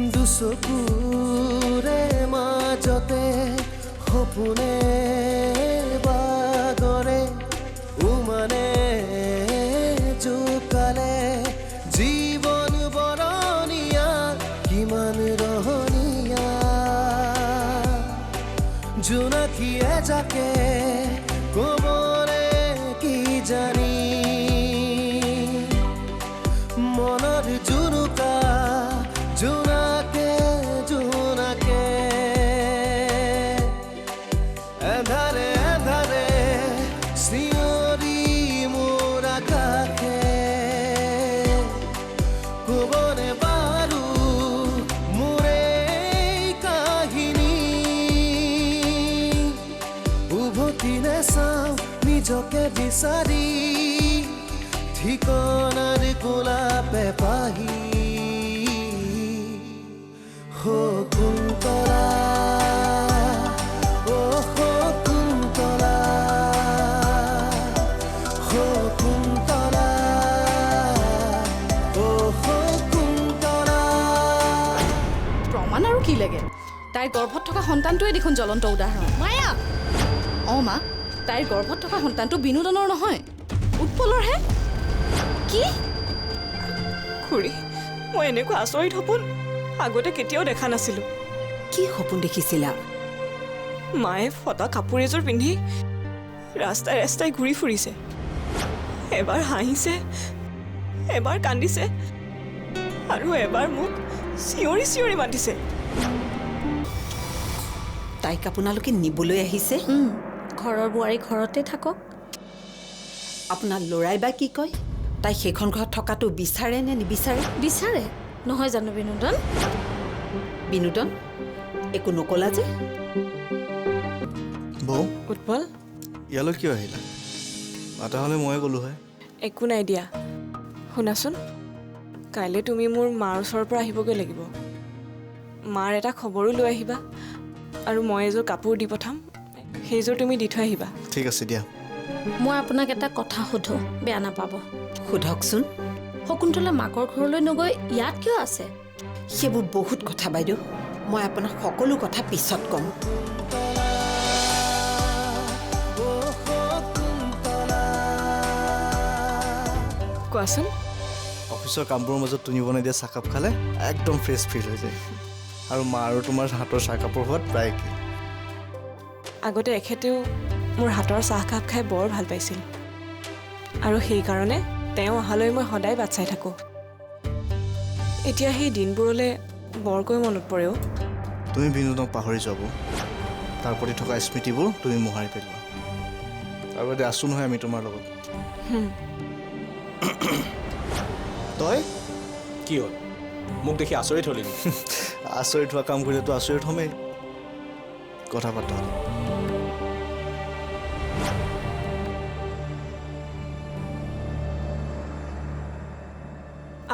দুচকুৰে মাজতে সপোনে বাগৰে উমানে জোকালে জীৱন বৰণীয়া কিমান ৰহণীয়া জোনাকীয়ে যাকে কবৰে কি জানি মনৰ জুনুকা জোনাকে জোনাকে এধাৰে এধাৰে চিঞৰি মোৰ আকাশে কবনে বাৰু মোৰে কাহিনী উভতি নাচাওঁ নিজকে বিচাৰি ঠিকনাৰ গোলাপে পাহি শকুন্তলা ও শকুন্তলা শকুন্তলা ও শকুন্তলা প্ৰমাণ আৰু কি লাগে তাইৰ গৰ্ভত থকা সন্তানটোৱে দেখোন জ্বলন্ত উদাহৰণ মায়া মা তাইৰ গৰ্ভত থকা সন্তানটো বিনোদনৰ নহয় উৎপলৰহে কি খুৰী মই এনেকুৱা আচৰিত সপোন আগতে কেতিয়াও দেখা নাছিলোঁ কি সপোন দেখিছিলা মায়ে ফটা কাপোৰ এযোৰ পিন্ধি ৰাস্তাই ৰাস্তাই ঘূৰি ফুৰিছে এবাৰ হাঁহিছে এবাৰ কান্দিছে আৰু এবাৰ মোক চিঞৰি চিঞৰি মাতিছে তাইক আপোনালোকে নিবলৈ আহিছে ঘৰৰ বোৱাৰী ঘৰতে থাকক আপোনাৰ ল'ৰাই বা কি কয় তাই সেইখন ঘৰত থকাটো বিচাৰে নে নিবিচাৰে বিচাৰে নহয় জানো বিনোদন বিনোদন একো নকলা যে বৌ উৎপল ইয়ালৈ কিয় আহিলা মাতা হ'লে ময়ে গ'লো হয় একো নাই দিয়া শুনাচোন কাইলৈ তুমি মোৰ মাৰ ওচৰৰ পৰা আহিবগৈ লাগিব মাৰ এটা খবৰো লৈ আহিবা আৰু মই এযোৰ কাপোৰ দি পঠাম সেইযোৰ তুমি দি থৈ আহিবা ঠিক আছে দিয়া মই আপোনাক এটা কথা সোধো বেয়া নাপাব সোধকচোন শকুন্তলা মাকৰ ঘৰলৈ নগৈ ইয়াত কিয় আছে সেইবোৰ বহুত কথা বাইদেউ মই আপোনাক সকলো কথা পিছত ক'ম কোৱাচোন অফিচৰ কামবোৰৰ মাজত তুমি বনাই দিয়া চাহকাপ খালে একদম ফ্ৰেছ ফিল হৈ যায় আৰু মা আৰু তোমাৰ হাতৰ চাহকাপৰ সোৱাদ প্ৰায় একেই আগতে এখেতেও মোৰ হাতৰ চাহকাপ খাই বৰ ভাল পাইছিল আৰু সেইকাৰণে তেওঁ অহালৈ মই সদায় বাট চাই থাকোঁ এতিয়া সেই দিনবোৰলৈ বৰকৈ মনত পৰেও তুমি বিনোদক পাহৰি যাব তাৰ প্ৰতি থকা স্মৃতিবোৰ তুমি মোহাৰি পেলোৱা আৰু এতিয়া আছোঁ নহয় আমি তোমাৰ লগত তই কি হ'ল মোক দেখি আচৰিত হ'লি নেকি আচৰিত হোৱা কাম কৰিলেতো আচৰিত হ'মেই কথা পাতা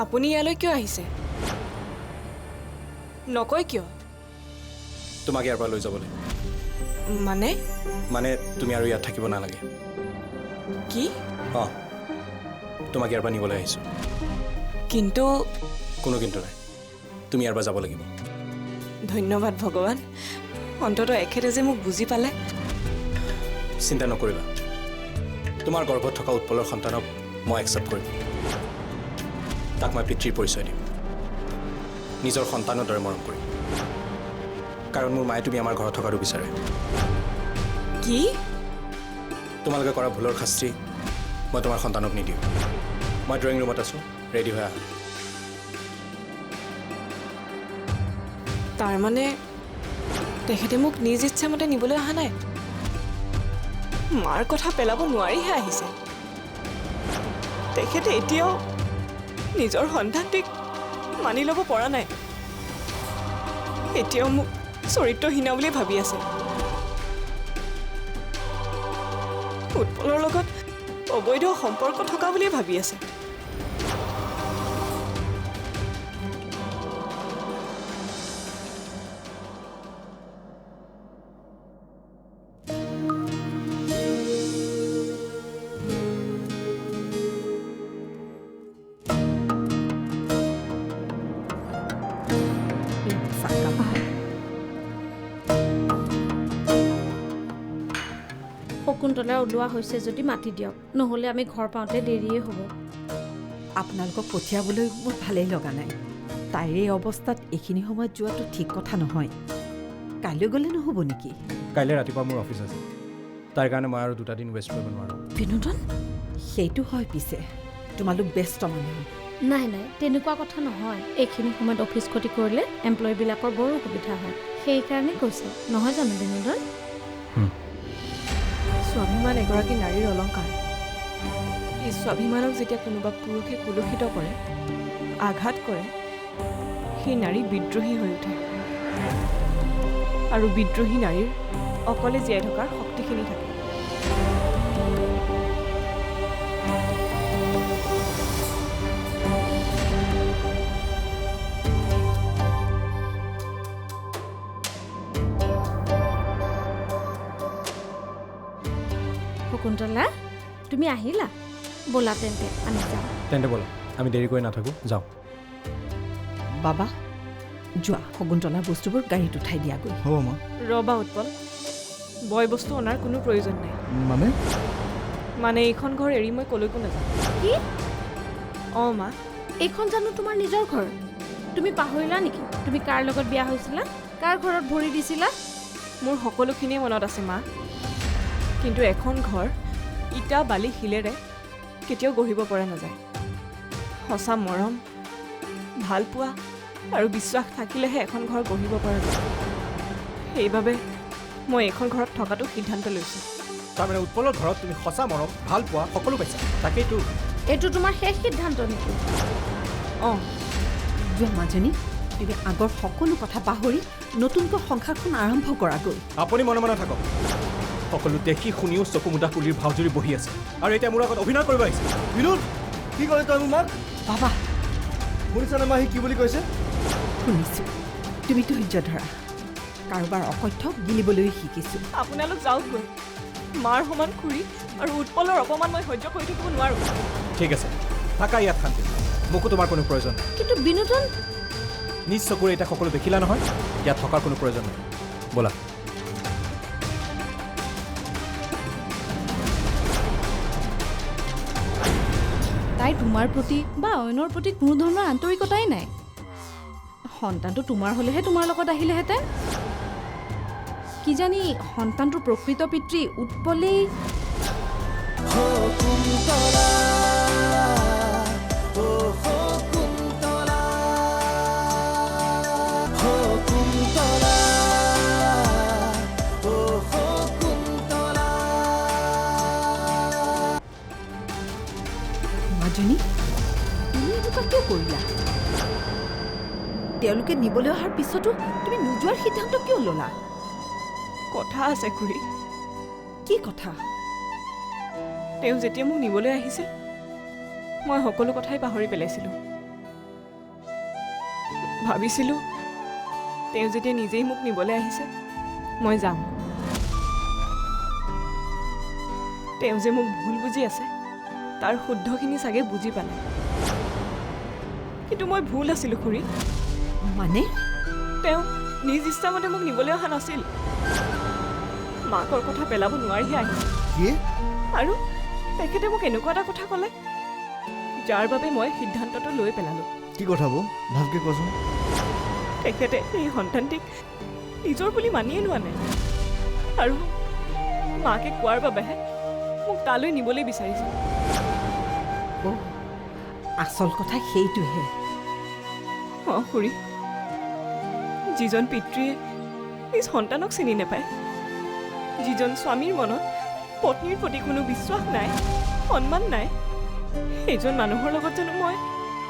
আপুনি ইয়ালৈ কিয় আহিছে নকয় কিয় তোমাক ইয়াৰ পৰা লৈ যাবলৈ মানে তুমি আৰু ইয়াত থাকিব নালাগে কি অঁ তোমাক ইয়াৰ পৰা নিবলৈ আহিছোঁ কিন্তু কোনো কিন্তু নাই তুমি ইয়াৰ পৰা যাব লাগিব ধন্যবাদ ভগৱান অন্ততঃ এখেতে যে মোক বুজি পালে চিন্তা নকৰিবা তোমাৰ গৰ্ভত থকা উৎপলৰ সন্তানক মই একচেপ্ট কৰিম তাক মই পিতৃৰ পৰিচয় দিম নিজৰ সন্তানৰ দৰে মৰম কৰিম কাৰণ মোৰ মায়ে তুমি আমাৰ ঘৰত থকাটো বিচাৰে কি তোমালোকে কৰা ভুলৰ শাস্তি মই তোমাৰ সন্তানক নিদিওঁ মই ড্ৰয়িং ৰুমত আছোঁ ৰেডি হৈ আহা তাৰমানে তেখেতে মোক নিজ ইচ্ছামতে নিবলৈ অহা নাই মাৰ কথা পেলাব নোৱাৰিহে আহিছে তেখেতে এতিয়াও নিজৰ সন্তানটিক মানি ল'ব পৰা নাই এতিয়াও মোক চৰিত্ৰহীনা বুলি ভাবি আছে উৎপলৰ লগত অবৈধ সম্পৰ্ক থকা বুলি ভাবি আছে শকুন্তলা ওলোৱা হৈছে যদি মাতি দিয়ক, নহ'লে আমি ঘৰ পাওঁতে দেৰিয়ে হ'ব। আপোনালোকক পঠিয়াবলৈ মোৰ ভালেই লগা নাই। তাইৰ এই অৱস্থাত এইখিনি সময়ত যোৱাটো ঠিক কথা নহয়। কাইলৈ গ'লে নহ'ব নেকি? কাইলৈ ৰাতিপুৱা মোৰ অফিচ আছে, তাৰ কাৰণে মই আৰু 2টা দিন ৱেষ্ট কৰিব নোৱাৰোঁ। বিনোদন, সেইটো হয় পিছে, তোমালোক ব্যস্ত মানুহ। নাই নাই, তেনেকুৱা কথা নহয়। এইখিনি সময়ত অফিচ ক্ষতি কৰিলে এমপ্লয়ীবিলাকৰ বৰ অসুবিধা হয়, সেইকাৰণে কৈছে, নহয় জানো বিনোদন? স্বাভিমান এগৰাকী নাৰীৰ অলংকাৰ। এই স্বাভিমানক যেতিয়া কোনোবা পুৰুষে কুলুষিত কৰে, আঘাত কৰে, সেই নাৰী বিদ্ৰোহী হৈ উঠে। আৰু বিদ্ৰোহী নাৰীৰ অকলে জীয়াই থকাৰ শক্তিখিনি থাকে। শকুন্তলা, তুমি আহিলা? ব'লা তেন্তে আমি যাওঁ। তেন্তে ব'লা, আমি দেৰি কৰি নাথাকোঁ, যাওঁ। বাবা যোৱা, শকুন্তলাৰ বস্তুবোৰ গাড়ীত উঠাই দিয়াগৈ। হ'ব মা। ৰবা উৎপল, বয় বস্তু অনাৰ কোনো প্ৰয়োজন নাই। মানে এইখন ঘৰ এৰি মই কলৈকো নাযাওঁ। কি? অঁ মা। এইখন জানো তোমাৰ নিজৰ ঘৰ? তুমি পাহৰিলা নেকি তুমি কাৰ লগত বিয়া হৈছিলা, কাৰ ঘৰত ভৰি দিছিলা? মোৰ সকলোখিনিয়ে মনত আছে মা, কিন্তু এখন ঘৰ ইটা বালি শিলেৰে কেতিয়াও গঢ়িব পৰা নাযায়। সঁচা মৰম, ভালপোৱা আৰু বিশ্বাস থাকিলেহে এখন ঘৰ গঢ়িব পৰা যায়। সেইবাবে মই এইখন ঘৰত থকাটো সিদ্ধান্ত লৈছোঁ। তাৰমানে উৎপলৰ ঘৰত তুমি সঁচা মৰম, ভাল পোৱা সকলো পাইছা, তাকেইতো। এইটো তোমাৰ শেষ সিদ্ধান্ত নেকি? অঁ, যোৱা মাজনী, তুমি আগৰ সকলো কথা পাহৰি নতুনকৈ সংসাৰখন আৰম্ভ কৰাগৈ। আপুনি মনে মনে থাকক। সকলো দেখি শুনিও চকু মুদা পুলিৰ ভাওজুৰি বহি আছে, আৰু এতিয়া মোৰ আগত অভিনয় কৰিব আহিছে। বিনোদ, কি ক'লে তই মোক? মাক বাবা শুনিছানে মা, সি কি বুলি কৈছে? শুনিছোঁ, তুমি ধৈৰ্য ধৰা। কাৰোবাৰ অকথ্য গিলিবলৈ শিকিছোঁ। আপোনালোক যাওকগৈ। মাৰ সমান খুৰী আৰু উৎপলৰ অপমান মই সহ্য কৰি থাকিব নোৱাৰোঁ। ঠিক আছে, থাকা ইয়াত শান্তি, মোকো তোমাৰ কোনো প্ৰয়োজন নাই। কিন্তু বিনোদন, নিজ চকুৰে এতিয়া সকলো দেখিলা নহয়, ইয়াত থকাৰ কোনো প্ৰয়োজন নাই। ব'লা। তাই তোমাৰ প্ৰতি বা অন্যৰ প্ৰতি কোনো ধৰণৰ আন্তৰিকতাই নাই। সন্তানটো তোমাৰ হ'লেহে তোমাৰ লগত আহিলেহেঁতেন। কিজানি সন্তানটোৰ প্ৰকৃত পিতৃ উৎপলেই। শকুন্তলা, ও শকুন্তলা, শকুন্তলা, ও শকুন্তলা। মাজনী, তুমি এনেকুৱা কিয় কৰিলা? তেওঁলোকে নিবলৈ অহাৰ পিছতো তুমি নোযোৱাৰ সিদ্ধান্ত কিয় ল'লা? কথা আছে খুৰী। কি কথা? তেওঁ যেতিয়া মোক নিবলৈ আহিছিল, মই সকলো কথাই পাহৰি পেলাইছিলোঁ। ভাবিছিলোঁ তেওঁ যেতিয়া নিজেই মোক নিবলৈ আহিছে, মই যাম। তেওঁ যে মোক ভুল বুজি আছে, তাৰ শুদ্ধখিনি চাগে বুজি পালে। কিন্তু মই ভুল আছিলোঁ খুৰী। মানে তেওঁ নিজ ইচ্ছামতে মোক নিবলৈ অহা নাছিল। মাকৰ কথা পেলাব নোৱাৰিহে আহিছিল। কি? আৰু তেখেতে মোক এনেকুৱা এটা কথা ক'লে, যাৰ বাবে মই সিদ্ধান্তটো লৈ পেলালোঁ। কি কথা বৌ, ভালকৈ কোৱাচোন। তেখেতে এই সন্তানটিক নিজৰ বুলি মানিয়ে লোৱা নাই, আৰু মাকে কোৱাৰ বাবেহে মোক তালৈ নিবলৈ বিচাৰিছে। আচল কথা সেইটোহে। অঁ খুৰী, যিজন পিতৃয়ে নিজ সন্তানক চিনি নাপায়, যিজন স্বামীৰ মনত পত্নীৰ প্ৰতি কোনো বিশ্বাস নাই, সন্মান নাই, সেইজন মানুহৰ লগত জানো মই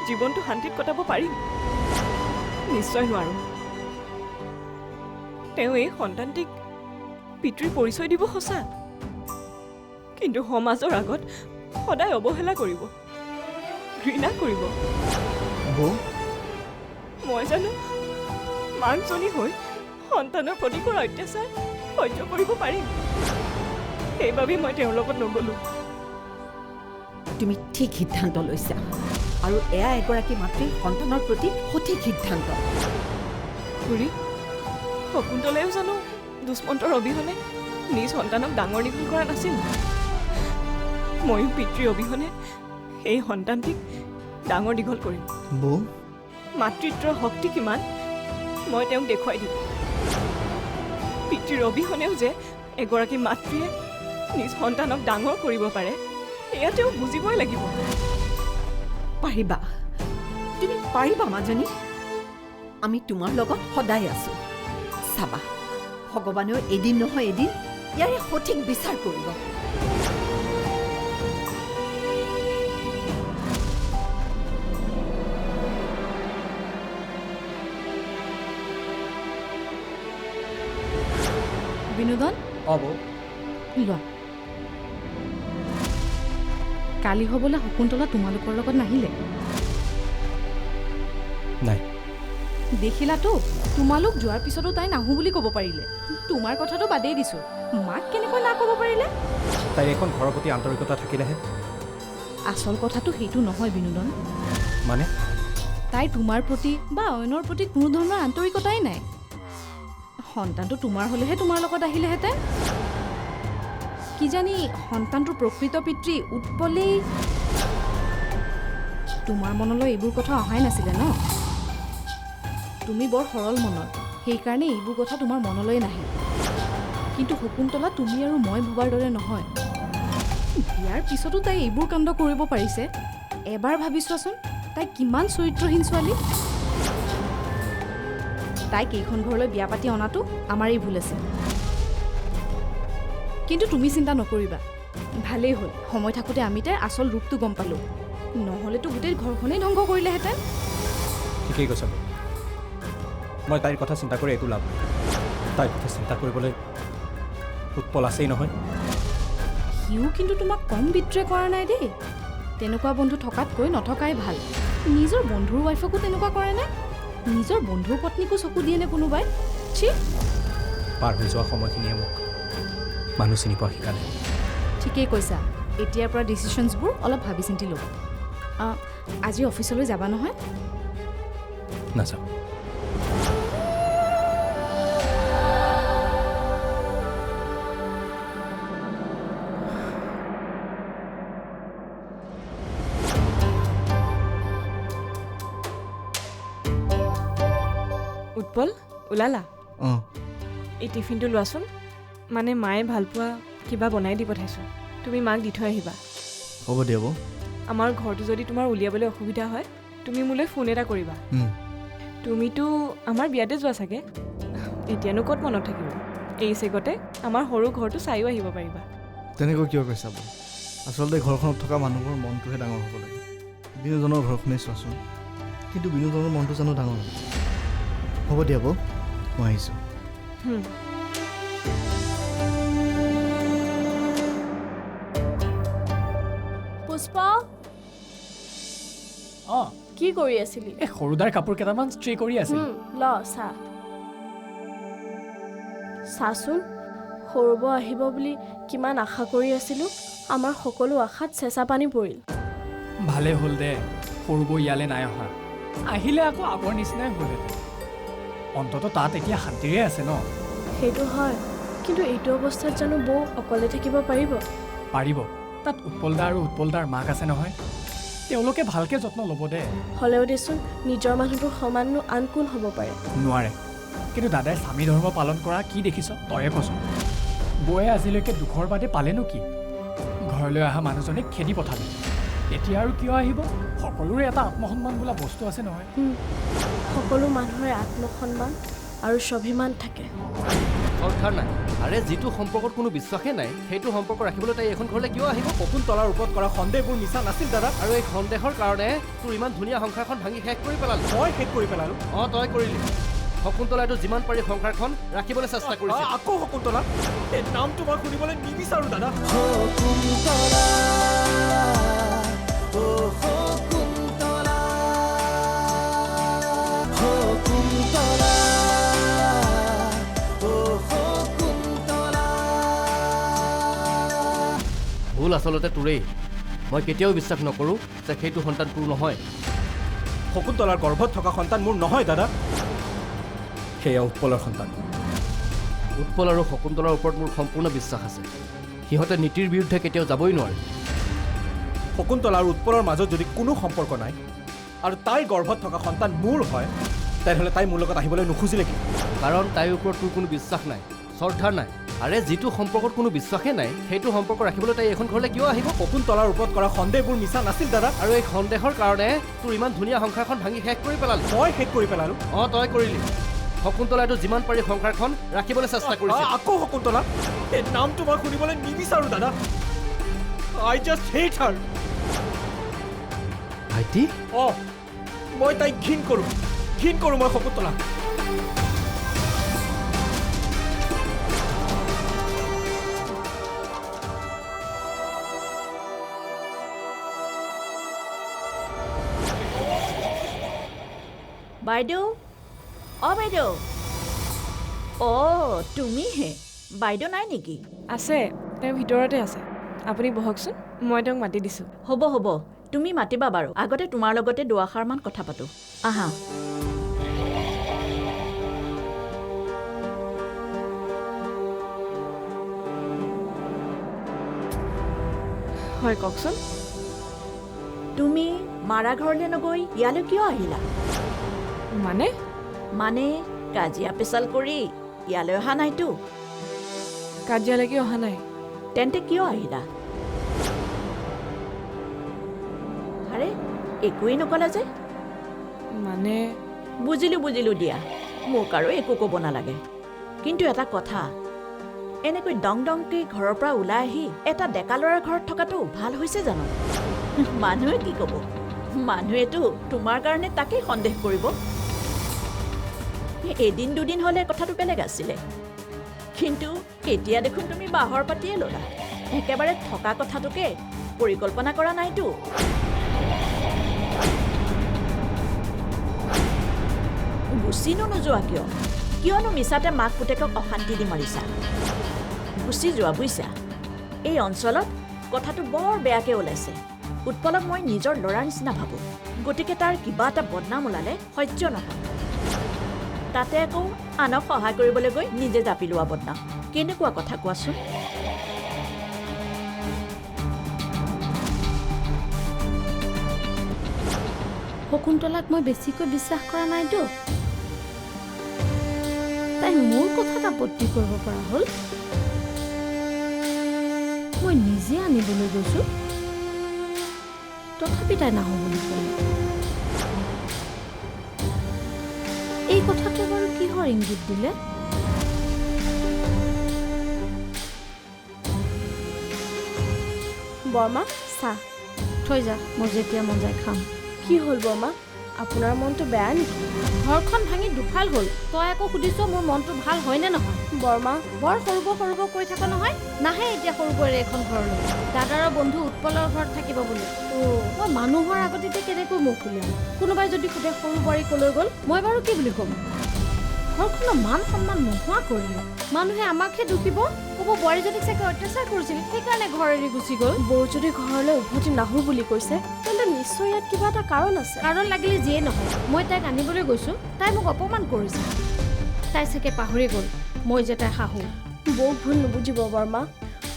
জীৱনটো শান্তিত কটাব পাৰিম? নিশ্চয় নোৱাৰোঁ। তেওঁ এই সন্তানটিক পিতৃৰ পৰিচয় দিব সঁচা, কিন্তু সমাজৰ আগত সদায় অৱহেলা কৰিব, ঘৃণা কৰিব। বৌ, মই জানো মাকজনী হৈ সন্তানৰ প্ৰতি কৰা অত্যাচাৰ সহ্য কৰিব পাৰিম? সেইবাবেই মই তেওঁৰ লগত নগ'লোঁ। তুমি ঠিক সিদ্ধান্ত লৈছা, আৰু এয়া এগৰাকী মাতৃৰ সন্তানৰ প্ৰতি সঠিক সিদ্ধান্ত। খুৰী, শকুন্তলাইও জানো দুষ্মন্তৰ অবিহনে নিজ সন্তানক ডাঙৰ দীঘল কৰা নাছিল ময়ো পিতৃ অবিহনে এই সন্তানটিক ডাঙৰ দীঘল কৰিম বৌ মাতৃত্বৰ শক্তি কিমান মই তেওঁক দেখুৱাই দিম পিতৃৰ অবিহনেও যে এগৰাকী মাতৃয়ে নিজ সন্তানক ডাঙৰ কৰিব পাৰে এয়া তেওঁ বুজিবই লাগিব পাৰিবা তুমি পাৰিবা মাজনী আমি তোমাৰ লগত সদায় আছো চাবা ভগৱানেও এদিন নহয় এদিন ইয়াৰে সঠিক বিচাৰ কৰিব বিনোদন অঁ বৌ লোৱা কালি হ'বলৈ শকুন্তলা তোমালোকৰ লগত নাহিলে নাই দেখিলাতো তোমালোক যোৱাৰ পিছতো তাই নাহো বুলি ক'ব পাৰিলে তোমাৰ কথাটো বাদেই দিছোঁ মাক কেনেকৈ না ক'ব পাৰিলে তাইৰ এখন ঘৰৰ প্ৰতি আন্তৰিকতা থাকিলেহে আচল কথাটো সেইটো নহয় বিনোদন মানে তাই তোমাৰ প্ৰতি বা অন্যৰ প্ৰতি কোনো ধৰণৰ আন্তৰিকতাই নাই সন্তানটো তোমাৰ হ'লেহে তোমাৰ লগত আহিলেহেঁতেন কিজানি সন্তানটোৰ প্ৰকৃত পিতৃ উৎপলেই তোমাৰ মনলৈ এইবোৰ কথা অহাই নাছিলে ন তুমি বৰ সৰল মনৰ সেইকাৰণে এইবোৰ কথা তোমাৰ মনলৈ নাহে কিন্তু শকুন্তলা তুমি আৰু মই ভবাৰ দৰে নহয় বিয়াৰ পিছতো তাই এইবোৰ কাণ্ড কৰিব পাৰিছে এবাৰ ভাবি চোৱাচোন তাই কিমান চৰিত্ৰহীন ছোৱালী তাইক এইখন ঘৰলৈ বিয়া পাতি অনাটো আমাৰেই ভুল আছে কিন্তু তুমি চিন্তা নকৰিবা ভালেই হ'ল সময় থাকোঁতে আমি তাইৰ আচল ৰূপটো গম পালোঁ নহ'লেতো গোটেই ঘৰখনেই ধ্বংস কৰিলেহেঁতেন ঠিকেই কৈছা মই তাইৰ কথা চিন্তা কৰি একো লাভ নাই তাইৰ কথা চিন্তা কৰিবলৈ উৎপল আছেই নহয় সিও কিন্তু তোমাক কম বিদ্ৰোহ কৰা নাই দেই তেনেকুৱা বন্ধু থকাতকৈ নথকাই ভাল নিজৰ বন্ধুৰ ৱাইফকো তেনেকুৱা কৰে নে নিজৰ বন্ধুৰ পত্নীকো চকু দিয়ে নে কোনোবাই ছি পাৰ হৈ যোৱা সময়খিনিয়ে মোক মানুহ চিনি পোৱা শিকালে ঠিকেই কৈছা এতিয়াৰ পৰা ডিচিশ্যনছবোৰ অলপ ভাবি চিন্তি ল'বা আজি অফিচলৈ যাবা নহয় নাযাওঁ উৎপল ওলালা অঁ এই টিফিনটো লোৱাচোন মানে মায়ে ভাল পোৱা কিবা বনাই দি পঠাইছোঁ তুমি মাক দি থৈ আহিবা হ'ব দিয়া বৌ আমাৰ ঘৰটো যদি তোমাৰ উলিয়াবলৈ অসুবিধা হয় তুমি মোলৈ ফোন এটা কৰিবা তুমিতো আমাৰ বিয়াতে যোৱা চাগে এতিয়ানো ক'ত মনত থাকিব এই চেগতে আমাৰ সৰু ঘৰটো চায়ো আহিব পাৰিবা তেনেকৈ কিয় কৈছা বৌ আচলতে ঘৰখনত থকা মানুহবোৰৰ মনটোহে ডাঙৰ হ'ব লাগে বিনোদনৰ ঘৰখনেই চোৱাচোন কিন্তু বিনোদনৰ মনটো জানো ডাঙৰ হ'ব হ'ব দিয়া বৌ মই আহিছোঁ পুষ্প অঁ কি কৰি আছিলি এই সৰুদাৰ কাপোৰ কেইটামান ষ্ট্ৰে কৰি আছিল ল চাহ চাচোন সৰুব আহিব বুলি কিমান আশা কৰি আছিলোঁ আমাৰ সকলো আশাত চেঁচা পানী পৰিল ভালে হ'ল দে সৰুব ইয়ালৈ নাই অহা আহিলে আকৌ আগৰ নিচিনাই হ'লহেঁতেন অন্ততঃ তাত এতিয়া শান্তিৰে আছে ন সেইটো হয় কিন্তু এইটো অৱস্থাত জানো বৌ অকলে থাকিব পাৰিব পাৰিব তাত উৎপলদা আৰু উৎপলদাৰ মাক আছে নহয় তেওঁলোকে ভালকৈ যত্ন ল'ব দে হ'লেও দেচোন নিজৰ মানুহটোৰ সমাননো আন কোন হ'ব পাৰে নোৱাৰে কিন্তু দাদাই স্বামী ধৰ্ম পালন কৰা কি দেখিছ তয়ে কচোন বৌয়ে আজিলৈকে দুখৰ বাদে পালেনো কি ঘৰলৈ অহা মানুহজনীক খেদি পঠালে এতিয়া আৰু কিয় আহিব সকলোৰে এটা আত্মসন্মান বোলা বস্তু আছে নহয় সকলো মানুহৰে আত্মসন্মান আৰু স্বাভিমান থাকে সংসাৰ নাই আৰে যিটো সম্পৰ্কত কোনো বিশ্বাসেই নাই সেইটো সম্পৰ্ক ৰাখিবলৈ তাই এখন ঘৰলৈ কিয় আহিব শকুন্তলাৰ ওপৰত কৰা সন্দেহবোৰ মিছা নাছিল দাদা আৰু এই সন্দেহৰ কাৰণে তোৰ ইমান ধুনীয়া সংসাৰখন ভাঙি শেষ কৰি পেলালো মই শেষ কৰি পেলালোঁ অঁ তই কৰিলি শকুন্তলাইতো যিমান পাৰি সংসাৰখন ৰাখিবলৈ চেষ্টা কৰিছে আকৌ শকুন্তলা এই নামটো মই শুনিবলৈ নিবিচাৰোঁ দাদা শকুন্তলা ও শকুন্তলা শকুন্তলা ও শকুন্তলা ভুল আচলতে তোৰেই মই কেতিয়াও বিশ্বাস নকৰোঁ যে সেইটো সন্তান তোৰ নহয় শকুন্তলাৰ গৰ্ভত থকা সন্তান মোৰ নহয় দাদা সেয়া উৎপলৰ সন্তান উৎপল আৰু শকুন্তলাৰ ওপৰত মোৰ সম্পূৰ্ণ বিশ্বাস আছে সিহঁতে নীতিৰ বিৰুদ্ধে কেতিয়াও যাবই নোৱাৰে শকুন্তলা আৰু উৎপলৰ মাজত যদি কোনো সম্পৰ্ক নাই আৰু তাইৰ গৰ্ভত থকা সন্তান মোৰ হয় তেনেহ'লে তাই মোৰ লগত আহিবলৈ নোখোজিলে কি কাৰণ তাইৰ ওপৰত তোৰ কোনো বিশ্বাস নাই শ্ৰদ্ধা নাই আৰে যিটো সম্পৰ্কত কোনো বিশ্বাসেই নাই সেইটো সম্পৰ্ক ৰাখিবলৈ তাই এখন ঘৰলৈ কিয় আহিব শকুন্তলাৰ ওপৰত কৰা সন্দেহবোৰ মিছা নাছিল দাদা আৰু এই সন্দেহৰ কাৰণে তোৰ ইমান ধুনীয়া সংসাৰখন ভাঙি শেষ কৰি পেলালি মই শেষ কৰি পেলালোঁ অঁ তই কৰিলি শকুন্তলাইতো যিমান পাৰি সংসাৰখন ৰাখিবলৈ চেষ্টা কৰিছে আকৌ শকুন্তলা এই নামটো মই শুনিবলৈ নিবিচাৰোঁ দাদা আই জাষ্ট হেট হাৰ ভাইটি অঁ মই তাইক ঘিণ কৰোঁ মই শকুন্তলা বাইদেউ অঁ বাইদেউ অঁ তুমিহে বাইদেউ নাই নেকি আছে তেওঁ ভিতৰতে আছে আপুনি বহকচোন মই তেওঁক মাতি দিছোঁ হ'ব হ'ব তুমি মাতিবা বাৰু আগতে তোমাৰ লগতে দুআষাৰমান কথা পাতোঁ আহা হয় কওকচোন তুমি মাৰা ঘৰলৈ নগৈ ইয়ালৈ কিয় আহিলা মানে কাজিয়া পেচাল কৰি ইয়ালৈ অহা নাইতো কাজিয়ালৈকে অহা নাই তেন্তে কিয় আহিলা আৰে একোৱেই নকলা যে বুজিলো দিয়া মোক আৰু একো ক'ব নালাগে কিন্তু এটা কথা এনেকৈ ডং ডংকৈ ঘৰৰ পৰা ওলাই আহি এটা ডেকা ল'ৰাৰ ঘৰত থকাটো ভাল হৈছে জানো মানুহে কি ক'ব মানুহেতো তোমাৰ কাৰণে তাকেই সন্দেহ কৰিব এদিন দুদিন হ'লে কথাটো বেলেগ আছিলে কিন্তু এতিয়া দেখোন তুমি বাহৰ পাতিয়ে ল'লা একেবাৰে থকা কথাটোকে পৰিকল্পনা কৰা নাইতো গুচিনো নোযোৱা কিয়নো মিছাতে মাক পুতেকক অশান্তি দি মাৰিছা গুচি যোৱা বুজিছা এই অঞ্চলত কথাটো বৰ বেয়াকৈ ওলাইছে উৎপলক মই নিজৰ ল'ৰাৰ নিচিনা ভাবোঁ গতিকে তাৰ কিবা এটা বদনাম ওলালে সহ্য নহয় তাতে আকৌ আনক সহায় কৰিবলৈ গৈ নিজে জাপি লোৱা বদনাম কেনেকুৱা কথা কোৱাচোন শকুন্তলাক মই বেছিকৈ বিশ্বাস কৰা নাইতো তাই মোৰ কথাত আপত্তি কৰিব পৰা হ'ল মই নিজে আনিবলৈ গৈছোঁ তথাপি তাই নাহো বুলি ক'লে এই কথাটো বাৰু কিহৰ ইংগিত দিলে বৰমা চাহ থৈ যা মই যেতিয়া মন যায় খাম কি হ'ল বৰমা আপোনাৰ মনটো বেয়া নেকি ঘৰখন ভাঙি দুফাল হ'ল তই আকৌ সুধিছ মোৰ মনটো ভাল হয়নে নহয় বৰমা বৰ সৰুব কৈ থাক নহয় নাহে এতিয়া সৰু বোৱাৰী এখন ঘৰলৈ দাদাৰৰ বন্ধু উৎপলৰ ঘৰত থাকিব বুলি মই মানুহৰ আগতে কেনেকৈ মুখ উলিয়াম কোনোবাই যদি সোধে সৰু বোৱাৰী কলৈ গ'ল মই বাৰু কি বুলি ক'ম ঘৰখনৰ মান সন্মান নোহোৱা কৰিলে মানুহে আমাকহে দুখিব ক'ব বোৱাৰীজনীক চাগে অত্যাচাৰ কৰিছিল সেইকাৰণে ঘৰ এৰি গুচি গ'ল বৌ যদি ঘৰলৈ উভতি নাহো বুলি কৈছে তেন্তে নিশ্চয় ইয়াত কিবা এটা কাৰণ আছে কাৰণ লাগিলে যিয়ে নহয় মই তাইক আনিবলৈ গৈছোঁ তাই মোক অপমান কৰিছে তাই চাগে পাহৰি গ'ল মই যে তাই শাহু বৌ ভুল নুবুজিব বৰমা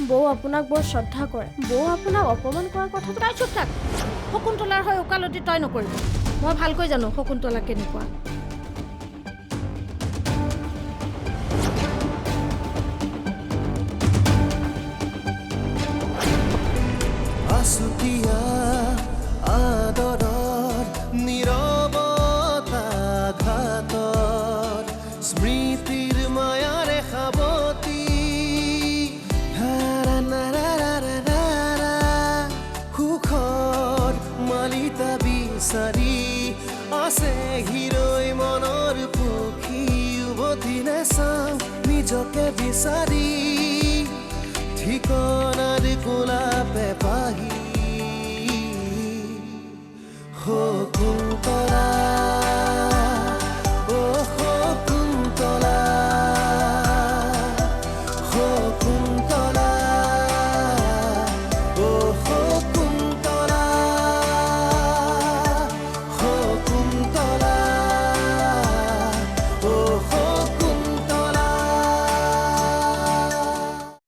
বৌ আপোনাক বৰ শ্ৰদ্ধা কৰে বৌ আপোনাক অপমান কৰাৰ কথাটো তাই চুপ থাক শকুন্তলাৰ হৈ ওকালতি তই নকৰিবি মই ভালকৈ জানো শকুন্তলা কেনেকুৱা